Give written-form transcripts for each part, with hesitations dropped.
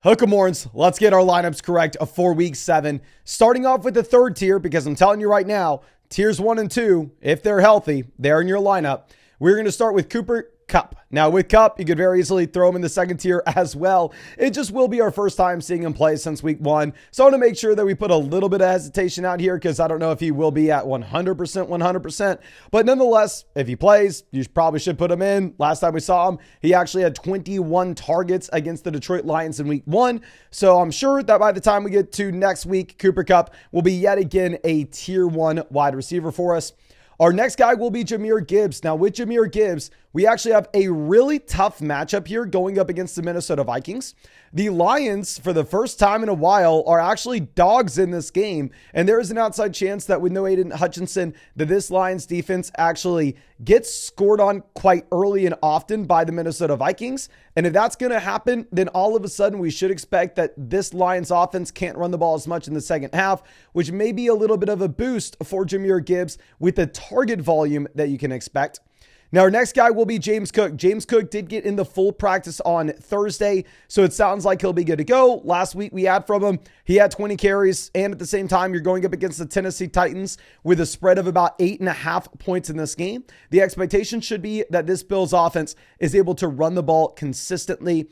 Hookamorns, let's get our lineups correct for week 7. Starting off with the third tier, because I'm telling you right now, tiers 1 and 2, if they're healthy, they're in your lineup. We're going to start with Cooper Kupp. Now with Kupp, you could very easily throw him in the second tier as well. It just will be our first time seeing him play since week 1. So I want to make sure that we put a little bit of hesitation out here because I don't know if he will be at 100%. But nonetheless, if he plays, you probably should put him in. Last time we saw him, he actually had 21 targets against the Detroit Lions in week 1. So I'm sure that by the time we get to next week, Cooper Kupp will be yet again a tier 1 wide receiver for us. Our next guy will be Jahmyr Gibbs. Now with Jahmyr Gibbs, we actually have a really tough matchup here going up against the Minnesota Vikings. The Lions, for the first time in a while, are actually dogs in this game. And there is an outside chance that with no Aiden Hutchinson, that this Lions defense actually gets scored on quite early and often by the Minnesota Vikings. And if that's going to happen, then all of a sudden we should expect that this Lions offense can't run the ball as much in the second half, which may be a little bit of a boost for Jahmyr Gibbs with the target volume that you can expect. Now, our next guy will be James Cook. James Cook did get in the full practice on Thursday, so it sounds like he'll be good to go. Last week we had from him, he had 20 carries, and at the same time, you're going up against the Tennessee Titans with a spread of about 8.5 points in this game. The expectation should be that this Bills offense is able to run the ball consistently.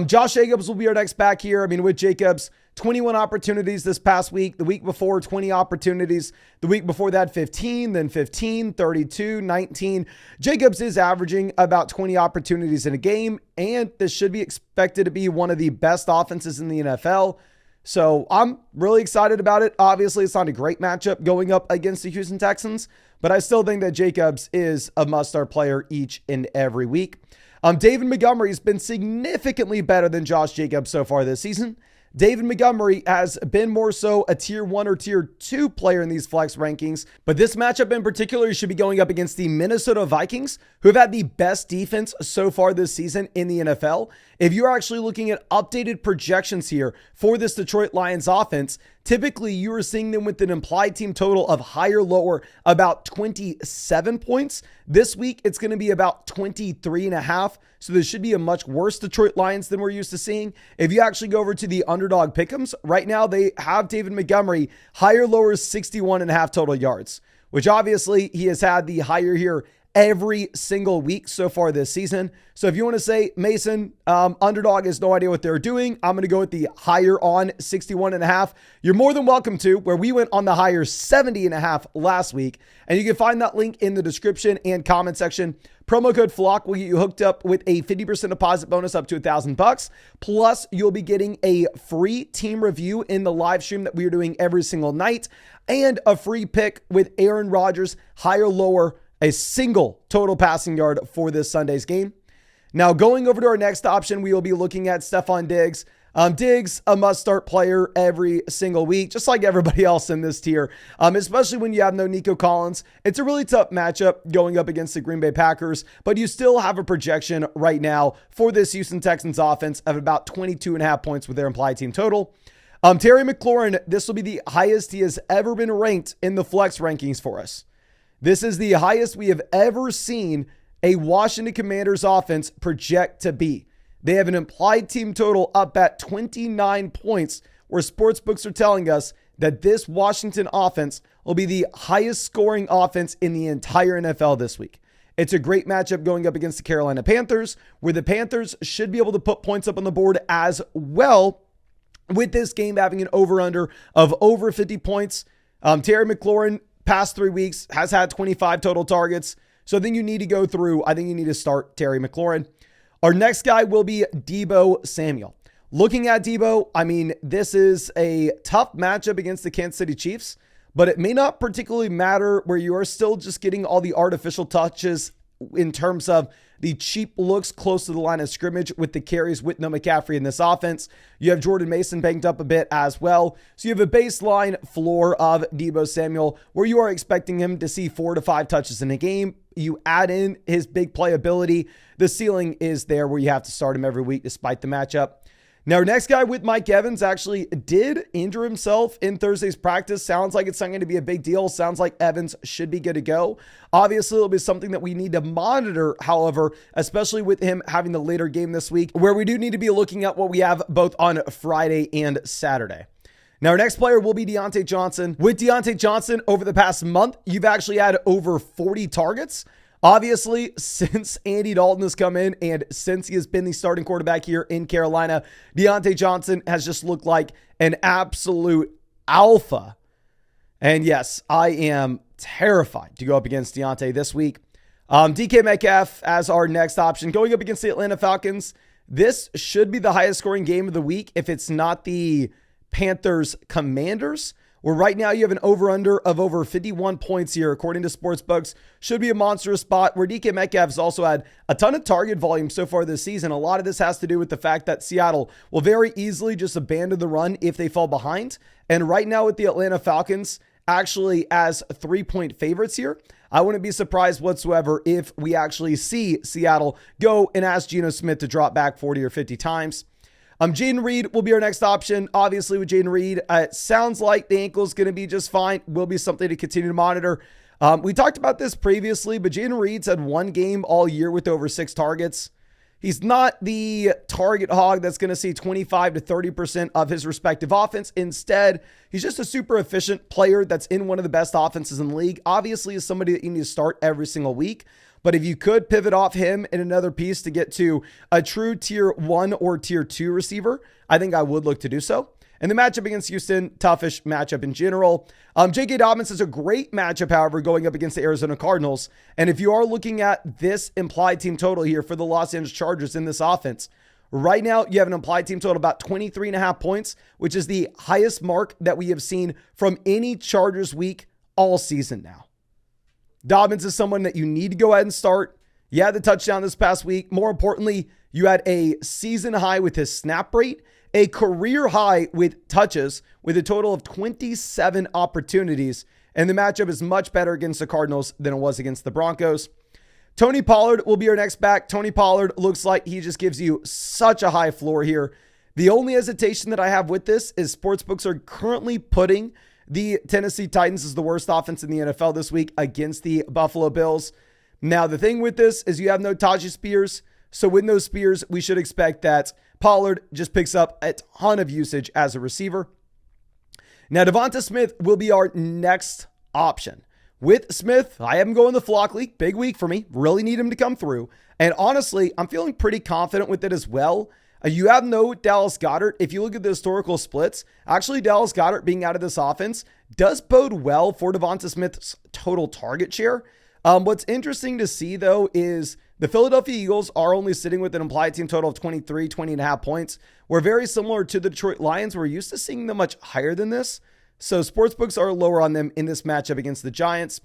Josh Jacobs will be our next back here. I mean, with Jacobs, 21 opportunities this past week. The week before, 20 opportunities. The week before that, 15, then 15, 32, 19. Jacobs is averaging about 20 opportunities in a game, and this should be expected to be one of the best offenses in the NFL. So I'm really excited about it. Obviously, it's not a great matchup going up against the Houston Texans, but I still think that Jacobs is a must-start player each and every week. David Montgomery has been significantly better than Josh Jacobs so far this season. David Montgomery has been more so a tier 1 or tier 2 player in these flex rankings, but this matchup in particular, you should be going up against the Minnesota Vikings, who have had the best defense so far this season in the NFL. If you're actually looking at updated projections here for this Detroit Lions offense, typically you are seeing them with an implied team total of higher, lower, about 27 points. This week, it's going to be about 23.5. So this should be a much worse Detroit Lions than we're used to seeing. If you actually go over to the Underdog Pick'ems, right now they have David Montgomery higher, lower, 61.5 total yards, which obviously he has had the higher here every single week so far this season. So if you want to say, Mason, Underdog has no idea what they're doing, I'm going to go with the higher on 61.5. You're more than welcome to, where we went on the higher 70.5 last week. And you can find that link in the description and comment section. Promo code FLOCK will get you hooked up with a 50% deposit bonus up to $1,000. Plus, you'll be getting a free team review in the live stream that we are doing every single night, and a free pick with Aaron Rodgers, higher, lower, a single total passing yard for this Sunday's game. Now, going over to our next option, we will be looking at Stefon Diggs. Diggs, a must-start player every single week, just like everybody else in this tier, especially when you have no Nico Collins. It's a really tough matchup going up against the Green Bay Packers, but you still have a projection right now for this Houston Texans offense of about 22.5 points with their implied team total. Terry McLaurin, this will be the highest he has ever been ranked in the flex rankings for us. This is the highest we have ever seen a Washington Commanders offense project to be. They have an implied team total up at 29 points, where sportsbooks are telling us that this Washington offense will be the highest scoring offense in the entire NFL this week. It's a great matchup going up against the Carolina Panthers, where the Panthers should be able to put points up on the board as well, with this game having an over-under of over 50 points. Terry McLaurin, past 3 weeks, has had 25 total targets. So I think you need to go through. I think you need to start Terry McLaurin. Our next guy will be Deebo Samuel. Looking at Deebo, I mean, this is a tough matchup against the Kansas City Chiefs, but it may not particularly matter, where you are still just getting all the artificial touches in terms of the cheap looks close to the line of scrimmage with the carries with no McCaffrey in this offense. You have Jordan Mason banked up a bit as well. So you have a baseline floor of Deebo Samuel where you are expecting him to see 4 to 5 touches in a game. You add in his big playability. The ceiling is there where you have to start him every week despite the matchup. Now, our next guy with Mike Evans actually did injure himself in Thursday's practice. Sounds like it's not going to be a big deal. Sounds like Evans should be good to go. Obviously, it'll be something that we need to monitor, however, especially with him having the later game this week, where we do need to be looking at what we have both on Friday and Saturday. Now, our next player will be Deontay Johnson. With Deontay Johnson, over the past month, you've actually had over 40 targets. Obviously, since Andy Dalton has come in and since he has been the starting quarterback here in Carolina, Deontay Johnson has just looked like an absolute alpha. And yes, I am terrified to go up against Deontay this week. DK Metcalf as our next option. Going up against the Atlanta Falcons, this should be the highest scoring game of the week if it's not the Panthers Commanders, where right now you have an over-under of over 51 points here, according to Sportsbooks. Should be a monstrous spot where DK Metcalf has also had a ton of target volume so far this season. A lot of this has to do with the fact that Seattle will very easily just abandon the run if they fall behind. And right now with the Atlanta Falcons actually as 3-point favorites here, I wouldn't be surprised whatsoever if we actually see Seattle go and ask Geno Smith to drop back 40 or 50 times. Jaden Reed will be our next option. Obviously, with Jaden Reed, it sounds like the ankle is going to be just fine. Will be something to continue to monitor. We talked about this previously, but Jaden Reed's had one game all year with over 6 targets. He's not the target hog that's going to see 25 to 30% of his respective offense. Instead, he's just a super efficient player that's in one of the best offenses in the league. Obviously, is somebody that you need to start every single week. But if you could pivot off him in another piece to get to a true tier 1 or tier 2 receiver, I think I would look to do so. And the matchup against Houston, toughish matchup in general. J.K. Dobbins is a great matchup, however, going up against the Arizona Cardinals. And if you are looking at this implied team total here for the Los Angeles Chargers in this offense, right now you have an implied team total about 23.5 points, which is the highest mark that we have seen from any Chargers week all season now. Dobbins is someone that you need to go ahead and start. You had the touchdown this past week. More importantly, you had a season high with his snap rate, a career high with touches, with a total of 27 opportunities. And the matchup is much better against the Cardinals than it was against the Broncos. Tony Pollard will be our next back. Tony Pollard looks like he just gives you such a high floor here. The only hesitation that I have with this is sportsbooks are currently putting the Tennessee Titans is the worst offense in the NFL this week against the Buffalo Bills. Now, the thing with this is you have no Tajay Spears. So with no Spears, we should expect that Pollard just picks up a ton of usage as a receiver. Now, Devonta Smith will be our next option. With Smith, I have him going the flock league. Big week for me. Really need him to come through. And honestly, I'm feeling pretty confident with it as well. You have no Dallas Goedert. If you look at the historical splits, actually Dallas Goedert being out of this offense does bode well for Devonta Smith's total target share. What's interesting to see, though, is the Philadelphia Eagles are only sitting with an implied team total of 20.5 points. We're very similar to the Detroit Lions. We're used to seeing them much higher than this. So sportsbooks are lower on them in this matchup against the Giants.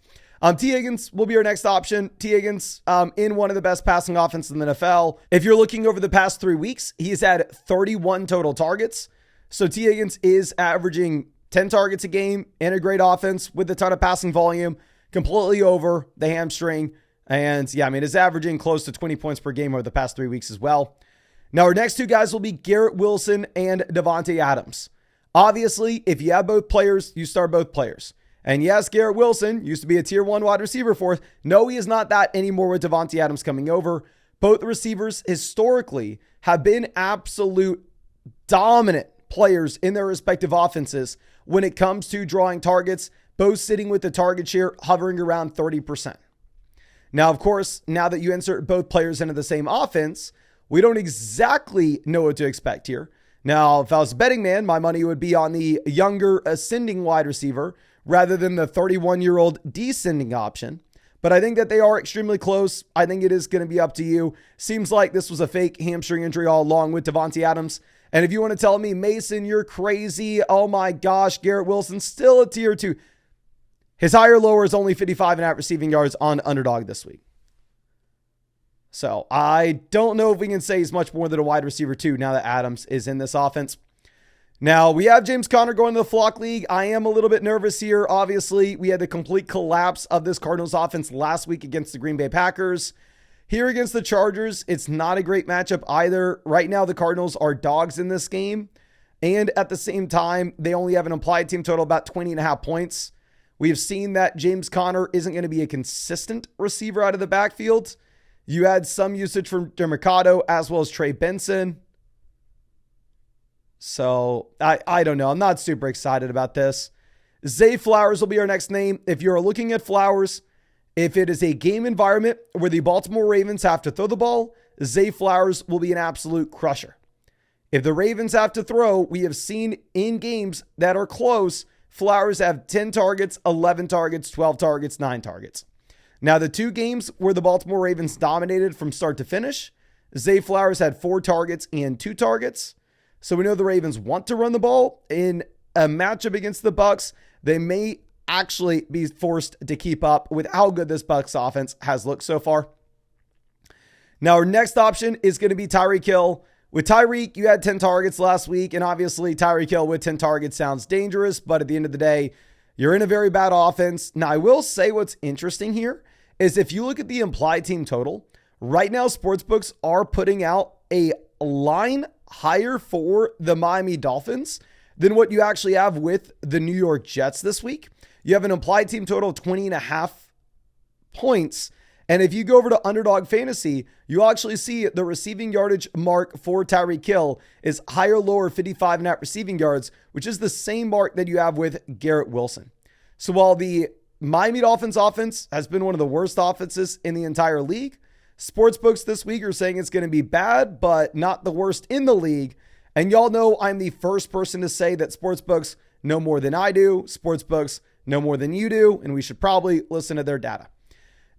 T. Higgins will be our next option. T. Higgins in one of the best passing offenses in the NFL. If you're looking over the past 3 weeks, he's had 31 total targets. So T. Higgins is averaging 10 targets a game in a great offense with a ton of passing volume, completely over the hamstring. And yeah, I mean, it's averaging close to 20 points per game over the past 3 weeks as well. Now, our next two guys will be Garrett Wilson and Davante Adams. Obviously, if you have both players, you start both players. And yes, Garrett Wilson used to be a tier 1 wide receiver for us. No, he is not that anymore with Davante Adams coming over. Both receivers historically have been absolute dominant players in their respective offenses when it comes to drawing targets, both sitting with the target share hovering around 30%. Now, of course, now that you insert both players into the same offense, we don't exactly know what to expect here. Now, if I was a betting man, my money would be on the younger ascending wide receiver rather than the 31-year-old descending option. But I think that they are extremely close. I think it is going to be up to you. Seems like this was a fake hamstring injury all along with Davante Adams. And if you want to tell me, Mason, you're crazy. Oh my gosh, Garrett Wilson still a tier 2. His higher lower is only 55.5 receiving yards on Underdog this week. So I don't know if we can say he's much more than a wide receiver 2 now that Adams is in this offense. Now, we have James Conner going to the flock league. I am a little bit nervous here. Obviously, we had the complete collapse of this Cardinals offense last week against the Green Bay Packers. Here against the Chargers, it's not a great matchup either. Right now, the Cardinals are dogs in this game. And at the same time, they only have an implied team total about 20.5 points. We have seen that James Conner isn't going to be a consistent receiver out of the backfield. You had some usage from DeMarcado as well as Trey Benson. So I don't know. I'm not super excited about this. Zay Flowers will be our next name. If you're looking at Flowers, if it is a game environment where the Baltimore Ravens have to throw the ball, Zay Flowers will be an absolute crusher. If the Ravens have to throw, we have seen in games that are close, Flowers have 10 targets, 11 targets, 12 targets, 9 targets. Now, the 2 games where the Baltimore Ravens dominated from start to finish, Zay Flowers had 4 targets and 2 targets. So we know the Ravens want to run the ball. In a matchup against the Bucs, they may actually be forced to keep up with how good this Bucs offense has looked so far. Now, our next option is going to be Tyreek Hill. With Tyreek, you had 10 targets last week, and obviously Tyreek Hill with 10 targets sounds dangerous, but at the end of the day, you're in a very bad offense. Now, I will say what's interesting here is if you look at the implied team total, right now sportsbooks are putting out a line higher for the Miami Dolphins than what you actually have with the New York Jets this week. You have an implied team total of 20.5 points. And if you go over to Underdog Fantasy, you actually see the receiving yardage mark for Tyreek Hill is higher, lower, 55.5 receiving yards, which is the same mark that you have with Garrett Wilson. So while the Miami Dolphins offense has been one of the worst offenses in the entire league, sportsbooks this week are saying it's going to be bad, but not the worst in the league. And y'all know I'm the first person to say that sportsbooks know more than I do. Sportsbooks know more than you do, and we should probably listen to their data.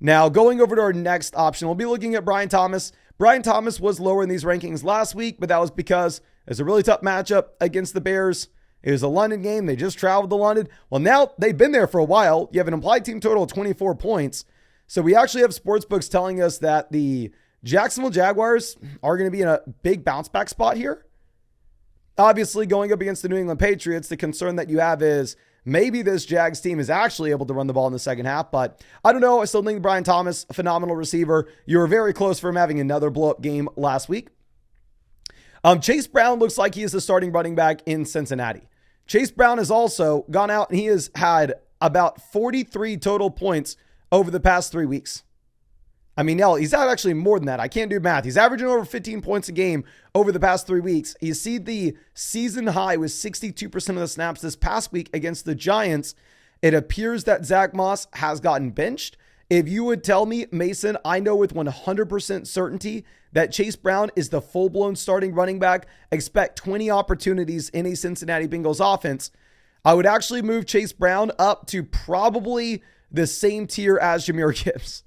Now, going over to our next option, we'll be looking at Brian Thomas. Brian Thomas was lower in these rankings last week, but that was because it's a really tough matchup against the Bears. It was a London game. They just traveled to London. Well, now they've been there for a while. You have an implied team total of 24 points. So we actually have sportsbooks telling us that the Jacksonville Jaguars are going to be in a big bounce back spot here. Obviously, going up against the New England Patriots, the concern that you have is maybe this Jags team is actually able to run the ball in the second half, but I don't know. I still think Brian Thomas, a phenomenal receiver. You were very close for him having another blow-up game last week. Chase Brown looks like he is the starting running back in Cincinnati. Chase Brown has also gone out and he has had about 43 total points over the past 3 weeks. I mean, no, he's had actually more than that. I can't do math. He's averaging over 15 points a game over the past 3 weeks. You see the season high was 62% of the snaps this past week against the Giants. It appears that Zach Moss has gotten benched. If you would tell me, Mason, I know with 100% certainty that Chase Brown is the full-blown starting running back, expect 20 opportunities in a Cincinnati Bengals offense, I would actually move Chase Brown up to probably the same tier as Jahmyr Gibbs.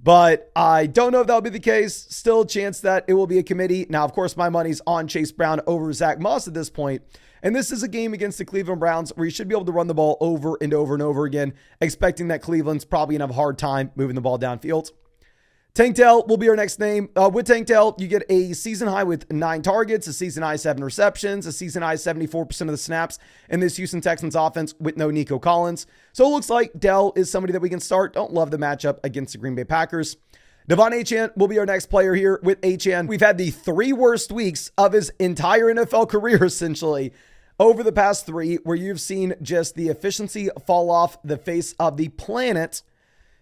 But I don't know if that'll be the case. Still a chance that it will be a committee. Now, of course, my money's on Chase Brown over Zach Moss at this point. And this is a game against the Cleveland Browns where you should be able to run the ball over and over and over again, expecting that Cleveland's probably going to have a hard time moving the ball downfield. Tank Dell will be our next name. With Tank Dell, you get a season high with 9 targets, a season high 7 receptions, a season high 74% of the snaps in this Houston Texans offense with no Nico Collins. So it looks like Dell is somebody that we can start. Don't love the matchup against the Green Bay Packers. Devon Achane will be our next player here. With Achane, we've had the 3 worst weeks of his entire NFL career, essentially, over the past 3, where you've seen just the efficiency fall off the face of the planet.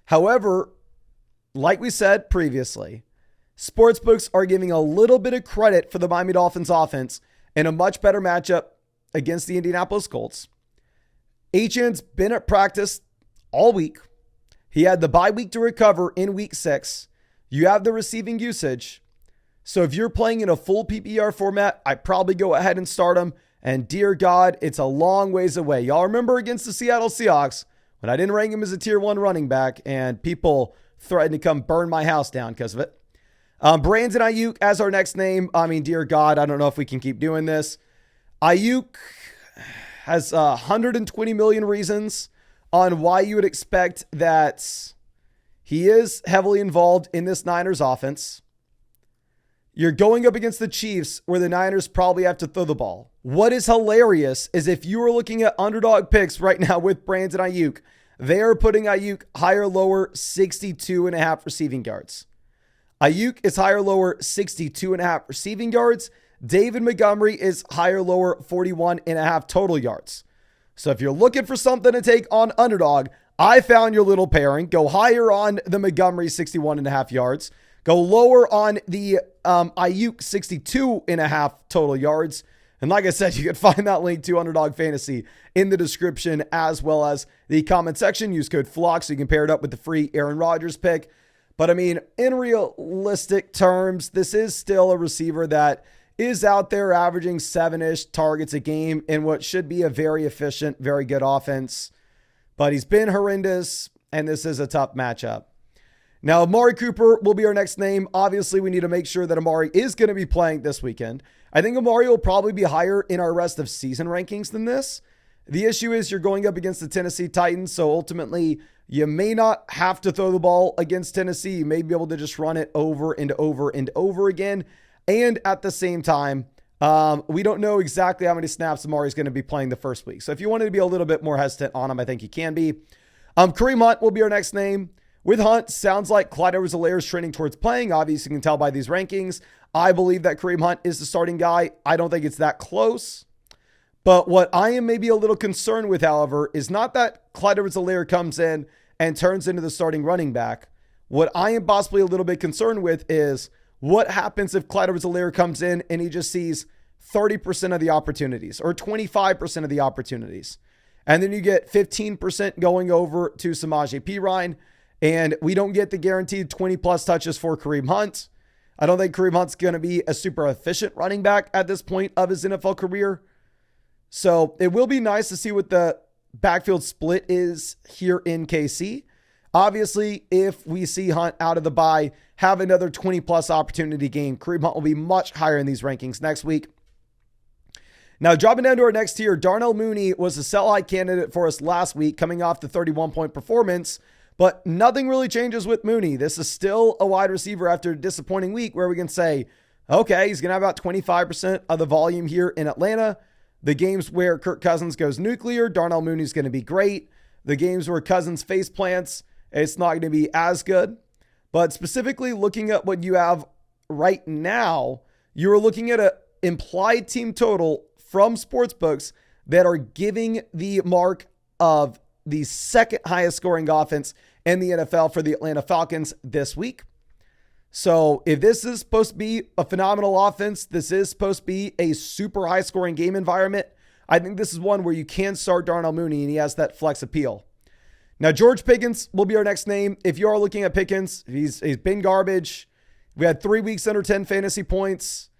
However, like we said previously, sportsbooks are giving a little bit of credit for the Miami Dolphins offense in a much better matchup against the Indianapolis Colts. Achane's been at practice all week. He had the bye week to recover in week 6. You have the receiving usage. So if you're playing in a full PPR format, I'd probably go ahead and start him. And dear God, it's a long ways away. Y'all remember against the Seattle Seahawks when I didn't rank him as a tier 1 running back and people threatened to come burn my house down because of it. Brandon Ayuk as our next name. I mean, dear God, I don't know if we can keep doing this. Ayuk has 120 million reasons on why you would expect that he is heavily involved in this Niners offense. You're going up against the Chiefs where the Niners probably have to throw the ball. What is hilarious is if you are looking at underdog picks right now with Brandon Ayuk, they are putting Ayuk higher, lower, 62.5 receiving yards. Ayuk is higher, lower, 62.5 receiving yards. David Montgomery is higher, lower, 41.5 total yards. So if you're looking for something to take on Underdog, I found your little pairing. Go higher on the Montgomery, 61.5 yards. Go lower on the Ayuk, 62.5 total yards. And like I said, you can find that link to Underdog Fantasy in the description as well as the comment section. Use code FLOCK so you can pair it up with the free Aaron Rodgers pick. But I mean, in realistic terms, this is still a receiver that is out there averaging 7-ish targets a game in what should be a very efficient, very good offense. But he's been horrendous, and this is a tough matchup. Now, Amari Cooper will be our next name. Obviously, we need to make sure that Amari is going to be playing this weekend. I think Amari will probably be higher in our rest of season rankings than this. The issue is you're going up against the Tennessee Titans, so ultimately you may not have to throw the ball against Tennessee. You may be able to just run it over and over and over again. And at the same time, we don't know exactly how many snaps Amari is going to be playing the first week. So if you wanted to be a little bit more hesitant on him, I think you can be. Kareem Hunt will be our next name. With Hunt, sounds like Clyde Edwards-Helaire is trending towards playing. Obviously, you can tell by these rankings. I believe that Kareem Hunt is the starting guy. I don't think it's that close. But what I am maybe a little concerned with, however, is not that Clyde Edwards-Helaire comes in and turns into the starting running back. What I am possibly a little bit concerned with is what happens if Clyde Edwards-Helaire comes in and he just sees 30% of the opportunities or 25% of the opportunities. And then you get 15% going over to Samaje Perine, and we don't get the guaranteed 20 plus touches for Kareem Hunt. I don't think Kareem Hunt's going to be a super efficient running back at this point of his NFL career. So it will be nice to see what the backfield split is here in KC. Obviously, if we see Hunt out of the bye, have another 20 plus opportunity game, Kareem Hunt will be much higher in these rankings next week. Now, dropping down to our next tier, Darnell Mooney was a sell-high candidate for us last week, coming off the 31-point performance, but nothing really changes with Mooney. This is still a wide receiver after a disappointing week where we can say, okay, he's going to have about 25% of the volume here in Atlanta. The games where Kirk Cousins goes nuclear, Darnell Mooney's going to be great. The games where Cousins face plants, it's not going to be as good. But specifically looking at what you have right now, you're looking at an implied team total from sportsbooks that are giving the mark of the second highest scoring offense in the NFL for the Atlanta Falcons this week. So if this is supposed to be a phenomenal offense, this is supposed to be a super high scoring game environment, I think this is one where you can start Darnell Mooney and he has that flex appeal. Now, George Pickens will be our next name. If you are looking at Pickens, he's been garbage. We had 3 weeks under 10 fantasy points.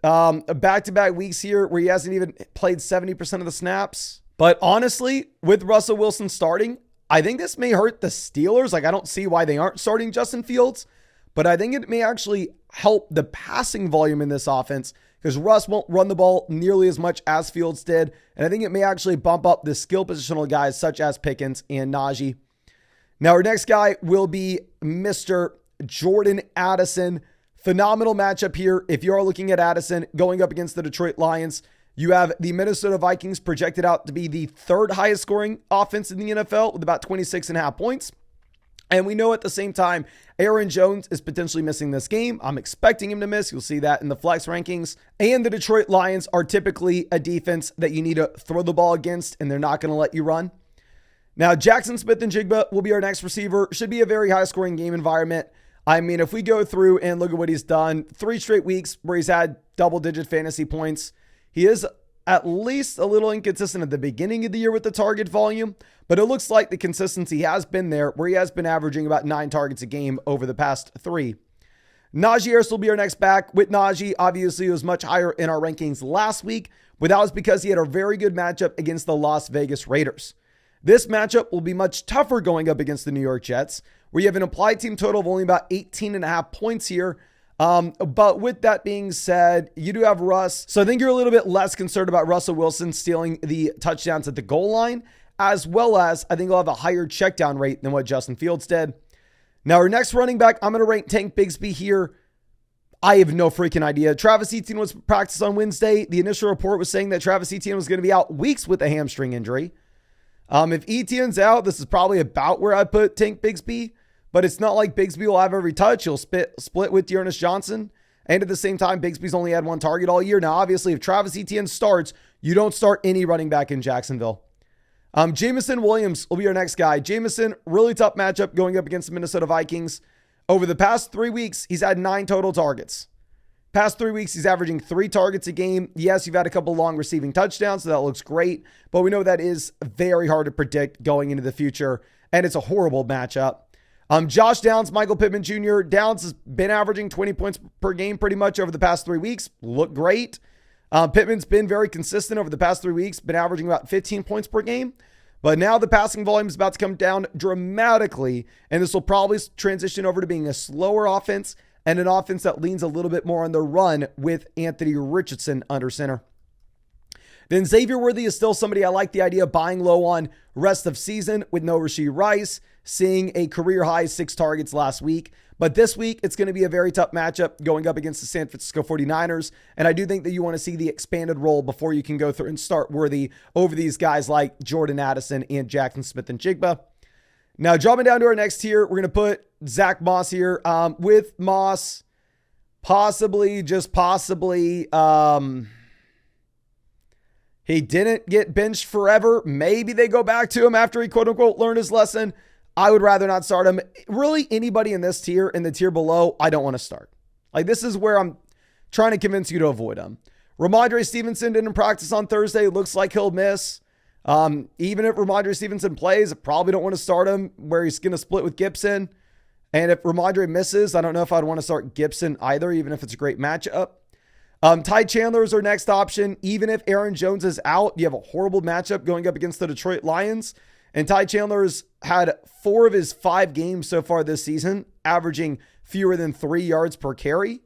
Back-to-back weeks here where he hasn't even played 70% of the snaps. But honestly, with Russell Wilson starting, I think this may hurt the Steelers. Like, I don't see why they aren't starting Justin Fields, but I think it may actually help the passing volume in this offense because Russ won't run the ball nearly as much as Fields did. And I think it may actually bump up the skill positional guys such as Pickens and Najee. Now, our next guy will be Mr. Jordan Addison. Phenomenal matchup here. If you are looking at Addison going up against the Detroit Lions, you have the Minnesota Vikings projected out to be the third highest scoring offense in the NFL with about 26.5 points. And we know at the same time, Aaron Jones is potentially missing this game. I'm expecting him to miss. You'll see that in the flex rankings. And the Detroit Lions are typically a defense that you need to throw the ball against, and they're not going to let you run. Now, Jackson Smith-Njigba will be our next receiver. Should be a very high-scoring game environment. I mean, if we go through and look at what he's done, 3 straight weeks where he's had double-digit fantasy points. He is at least a little inconsistent at the beginning of the year with the target volume, but it looks like the consistency has been there where he has been averaging about 9 targets a game over the past 3. Najee Harris will be our next back. With Najee, obviously, he was much higher in our rankings last week, but that was because he had a very good matchup against the Las Vegas Raiders. This matchup will be much tougher going up against the New York Jets, where you have an implied team total of only about 18.5 points here. But with that being said, you do have Russ. So I think you're a little bit less concerned about Russell Wilson stealing the touchdowns at the goal line, as well as I think he'll have a higher check down rate than what Justin Fields did. Now, our next running back, I'm going to rank Tank Bigsby here. I have no freaking idea. Travis Etienne was practiced on Wednesday. The initial report was saying that Travis Etienne was going to be out weeks with a hamstring injury. If Etienne's out, this is probably about where I put Tank Bigsby. but it's not like Bigsby will have every touch. He'll split with Dearness Johnson. And at the same time, Bigsby's only had one target all year. Now, obviously, if Travis Etienne starts, you don't start any running back in Jacksonville. Jameson Williams will be our next guy. Jameson, really tough matchup going up against the Minnesota Vikings. Over the past 3 weeks, he's had 9 total targets. Past 3 weeks, he's averaging 3 targets a game. Yes, you've had a couple long receiving touchdowns, so that looks great. But we know that is very hard to predict going into the future, and it's a horrible matchup. Josh Downs, Michael Pittman Jr. Downs has been averaging 20 points per game pretty much over the past 3 weeks. Look great. Pittman's been very consistent over the past 3 weeks, been averaging about 15 points per game. But now the passing volume is about to come down dramatically, and this will probably transition over to being a slower offense and an offense that leans a little bit more on the run with Anthony Richardson under center. Then Xavier Worthy is still somebody I like the idea of buying low on rest of season with no Rashee Rice, seeing a career high 6 targets last week. But this week, it's going to be a very tough matchup going up against the San Francisco 49ers. And I do think that you want to see the expanded role before you can go through and start Worthy over these guys like Jordan Addison and Jackson Smith-Njigba. Now, dropping down to our next tier, we're going to put Zach Moss here. With Moss, possibly, just possibly, he didn't get benched forever. Maybe they go back to him after he quote-unquote learned his lesson. I would rather not start him. Really, anybody in this tier and the tier below, I don't want to start. Like, this is where I'm trying to convince you to avoid him. Ramondre Stevenson didn't practice on Thursday. Looks like he'll miss. Even if Ramondre Stevenson plays, I probably don't want to start him where he's going to split with Gibson. And if Ramondre misses, I don't know if I'd want to start Gibson either, even if it's a great matchup. Ty Chandler is our next option. Even if Aaron Jones is out, you have a horrible matchup going up against the Detroit Lions. And Ty Chandler's had 4 of his 5 games so far this season, averaging fewer than 3 yards per carry.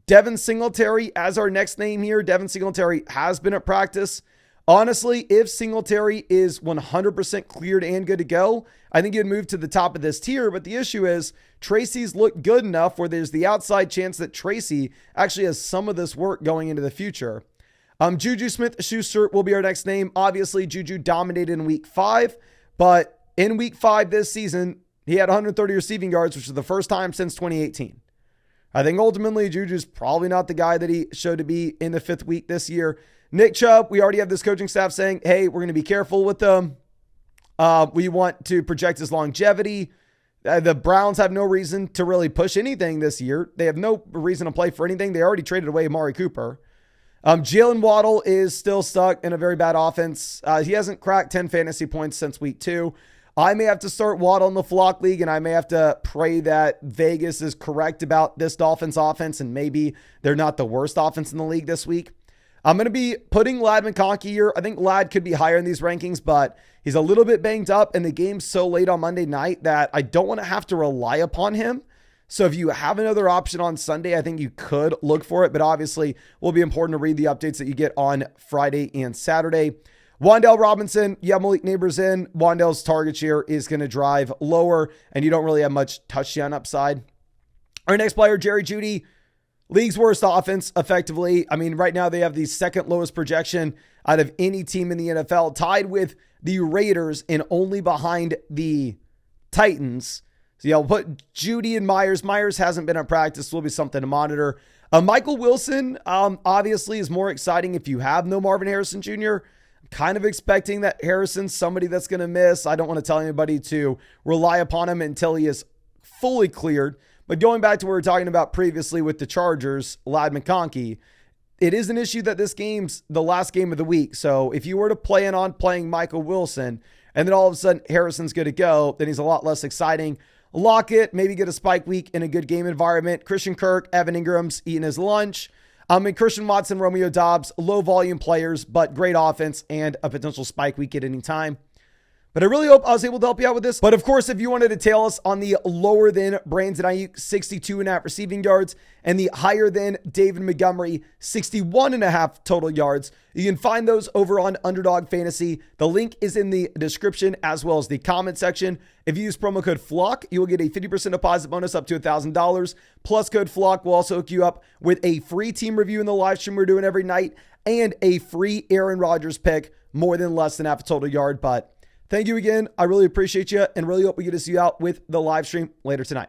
Devin Singletary as our next name here. Devin Singletary has been at practice. Honestly, if Singletary is 100% cleared and good to go, I think you'd move to the top of this tier. But the issue is Tracy's looked good enough where there's the outside chance that Tracy actually has some of this work going into the future. Juju Smith-Schuster will be our next name. Obviously, Juju dominated in week 5. But in week 5 this season, he had 130 receiving yards, which is the first time since 2018. I think ultimately Juju's probably not the guy that he showed to be in the 5th week this year. Nick Chubb, we already have this coaching staff saying, hey, we're going to be careful with them. We want to project his longevity. The Browns have no reason to really push anything this year. They have no reason to play for anything. They already traded away Amari Cooper. Jalen Waddle is still stuck in a very bad offense. He hasn't cracked 10 fantasy points since week 2. I may have to start Waddle in the Flock League, and I may have to pray that Vegas is correct about this Dolphins offense, and maybe they're not the worst offense in the league this week. I'm going to be putting Ladd McConkey here. I think Ladd could be higher in these rankings, but he's a little bit banged up, and the game's so late on Monday night that I don't want to have to rely upon him. So if you have another option on Sunday, I think you could look for it, but obviously will be important to read the updates that you get on Friday and Saturday. Wan'Dale Robinson, Malik Neighbors in. Wan'Dale's target share is going to drive lower, and you don't really have much touchdown upside. Our next player, Jerry Jeudy, league's worst offense, effectively. I mean, right now they have the second lowest projection out of any team in the NFL, tied with the Raiders and only behind the Titans. So yeah, we'll put Jeudy and Myers. Myers hasn't been at practice. Will be something to monitor. Michael Wilson, obviously is more exciting if you have no Marvin Harrison Jr. I'm kind of expecting that Harrison's somebody that's going to miss. I don't want to tell anybody to rely upon him until he is fully cleared. But going back to what we were talking about previously with the Chargers, Ladd McConkey, it is an issue that this game's the last game of the week. So if you were to plan on playing Michael Wilson and then all of a sudden Harrison's good to go, then he's a lot less exciting. Lock it, maybe get a spike week in a good game environment. Christian Kirk, Evan Ingram's eating his lunch. And Christian Watson, Romeo Doubs, low volume players, but great offense and a potential spike week at any time. But I really hope I was able to help you out with this. But of course, if you wanted to tail us on the lower than Brandon Ayuk, 62.5 receiving yards, and the higher than David Montgomery, 61.5 total yards, you can find those over on Underdog Fantasy. The link is in the description as well as the comment section. If you use promo code FLOCK, you will get a 50% deposit bonus up to $1,000. Plus code FLOCK will also hook you up with a free team review in the live stream we're doing every night and a free Aaron Rodgers pick, more than less than half a total yard. But Thank you again. I really appreciate you and really hope we get to see you out with the live stream later tonight.